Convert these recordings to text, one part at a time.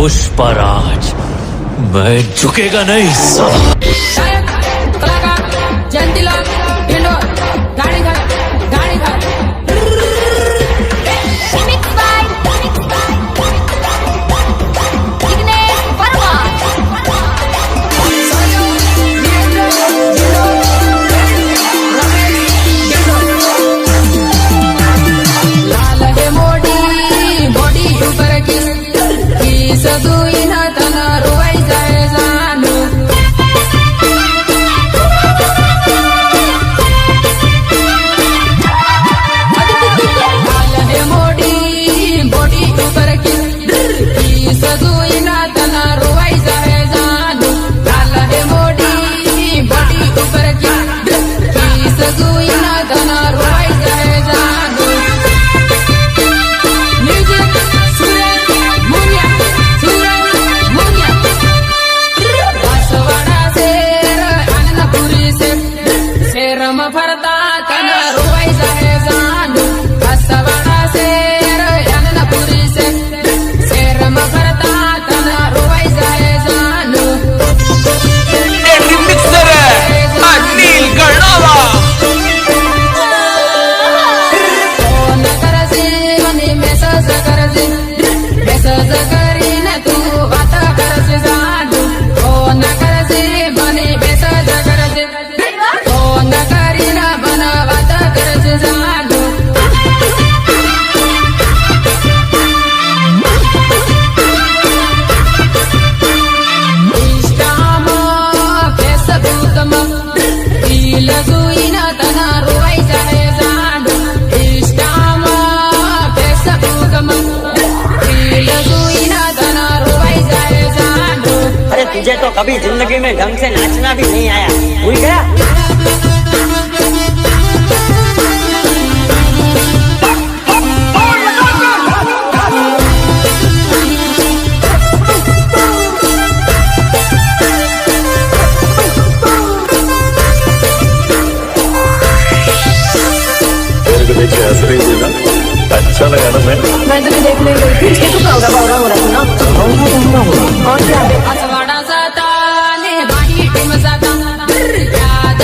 पुष्पराज, मैं झुकेगा नहीं साला। गायक, कलाकार, जयंतीलाल, ढिंडोर, गाड़ी घर, गाड़ी घर। Remix by Vignesh Verma. सायो, नीरज, ढिंडोर, रमेश, ढिंडोर। लाल है मोडी, बॉडी ऊपर की सदुई न तना रोवाई जाए जानू। लाल है मोडी, बॉडी ऊपर की सदुई न तना रोवाई जाए जानू। लाल है मोडी, बॉडी ऊपर की सदुई न तना रोवाई जाए जानू। म्यूजिक सूरज मुनिया, सूरज मुनिया। बांसवाड़ा शेर, अन्नपुरी शेर में फरता तना रोवाई जाए जानू। बांसवाड़ा शेर, अन्नपुरी शेर में फरता तना रोवाई जाए जानू। मिक्सर है अनिल गढ़ावा। फोन करसी मनी मेसेज करसी, मेसेज करीन तू बात करसी जानू। फोन करसी मनी मेसेज करसी, फोन करीन बन बात करसी जानू। इंस्टामा, फेसबुकमा रील जुईन तना रोवाई जाए जानू। इंस्टामा, फेसबुकमा रील जुईन तना रोवाई जाए जानू। अरे तुझे तो कभी जिंदगी में ढंग से नाचना भी नहीं आया, भूल गया? तेरे को देख के हंस रही थी ना, अच्छा लगा ना? मैं तुझे देखने गई थी, तू पावड़ा पावड़ा हो रहा था ना? और क्या? असवाड़ा जाता ने बाही टीम जाता, याद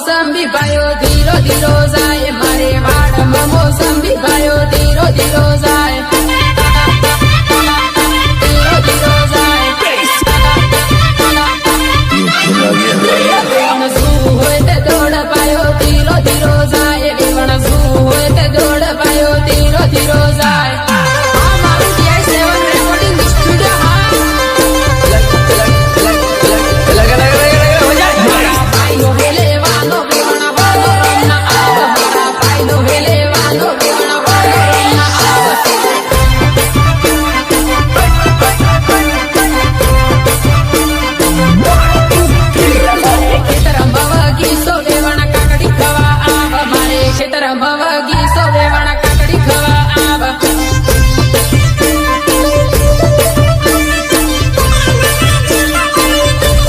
મોસંબી ભાયો ધીરો ધીરો જાય મારે વાડમાં મોસંબી ભાયો ધીરો ધીરો જાય ધીરો ધીરો જાય વેવણ શું હોય તે દોડ પાયો ધીરો ધીરો જાય વેવણ શું હોય તે દોડ પાયો ધીરો ધીરો જાય આ મારું DI7 રેકોર્ડિંગ સ્ટુડિયો હા પાયનો હેલે વાલો વેવણ વાલો રમના આવ મારા પાયનો હેલે વાલો વેવણ વાલો રમના આવ ખેતરમ ભવગી સો વેવણ કાકડી ખવા આવ મારે ખેતરમ ભવગી સો વેવણ કાકડી ખવા આવ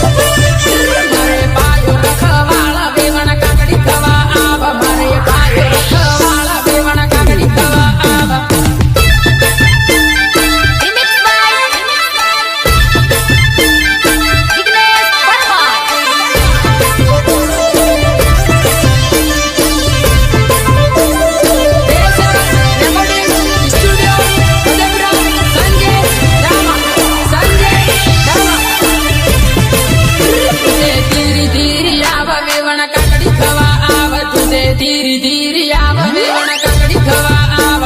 મારે પાયો રખવાળા વેવણ કાકડી ખવા આવ મારે પાયો રખવાળા વેવણ કાકડી ખવા આવ Remix by Ignesh recording studio Udaipura Sanjay Rama તુજે ધીરી ધીરી આવ વેવણ કાકડી ખવા આવ તુજે ધીરી ધીરી આવ વેવણ કાકડી ખવા આવ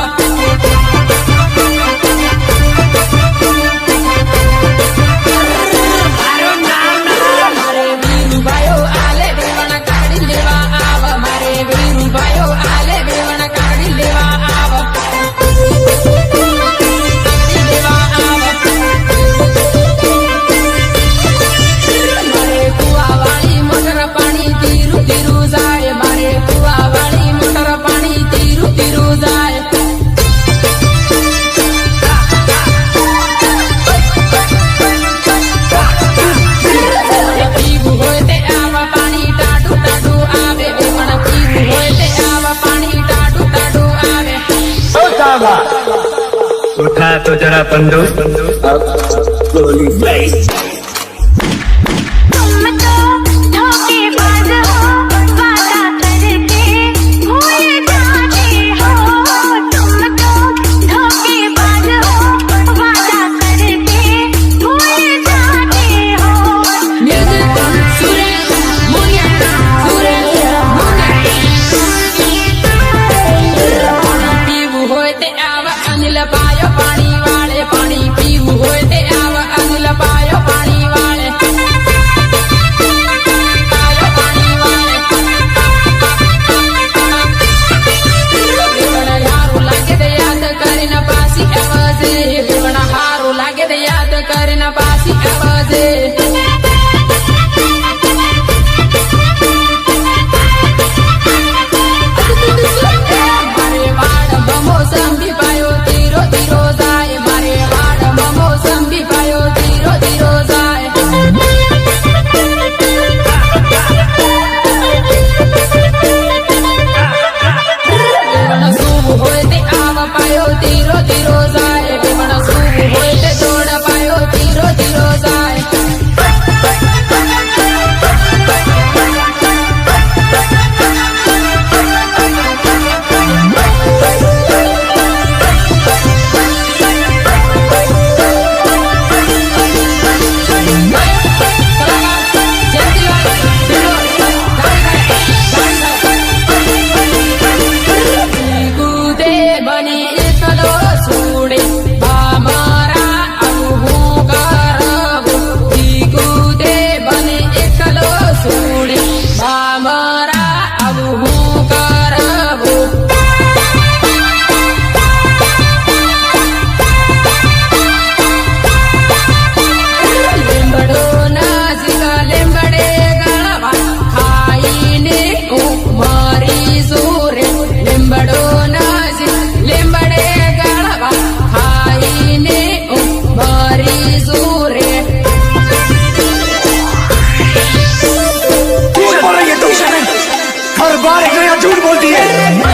મારે વીરુભાઈઓ આલે વેવણ કાકડી લેવા આવ મારે વીરુભાઈઓ આલે વેવણ કાકડી લેવા આવ કાકડી લેવા આવ મારે કુવાવાળી મોટર પાણી ધીરું ધીરું જાય મારે કુવાવાળી મોટર પાણી ધીરું ધીરું જાય પીવું હોય તે આવા પાણી ટાઢું ટાઢું આવે વેવણ પીવું હોય તે આવા પાણી ટાઢું ટાઢું આવે उठा तो जरा बंदो तुम तो धोखेबाज हो वादा करके भूल जाते हो तुम तो धोखेबाज हो वादा करके भूल जाते हो મ્યુઝિક સુરેશ મુનિયા પાણી પીવું હોય તે આવા અનિલ પાયો પાણી વાળે પાણી પીવું હોય તે આવા અનિલ પાયો પાણી વાળે પાયો પાણી વાળે વેવણ હારું લાગે તે યાદ કરીને પાછી આવજે વેવણ હારું લાગે તે યાદ કરીને પાછી આવજે મારે વાડમાં મોસંબી પાયો ધીરો ધીરો જાય મારે વાડમાં મોસંબી પાયો ધીરો ધીરો જાય વેવણ શું હોય તે આવ પાયો ધીરો ધીરો જાય વેવણ શું હોય તે દોડ પાયો ધીરો ધીરો જાય કૂદે બની એકલો છોડે મારા આવું હું કરવું કૂદે બની એકલો છોડે મારા આવું હું કરવું લીંબડો નાસિક લીંબડે ગળવા ખાઈને હું મરી સુરે લીંબડો નાસિક લીંબડે ગળવા ખાઈને હું મરી સુરે हर बार एक नया झूठ बोलती है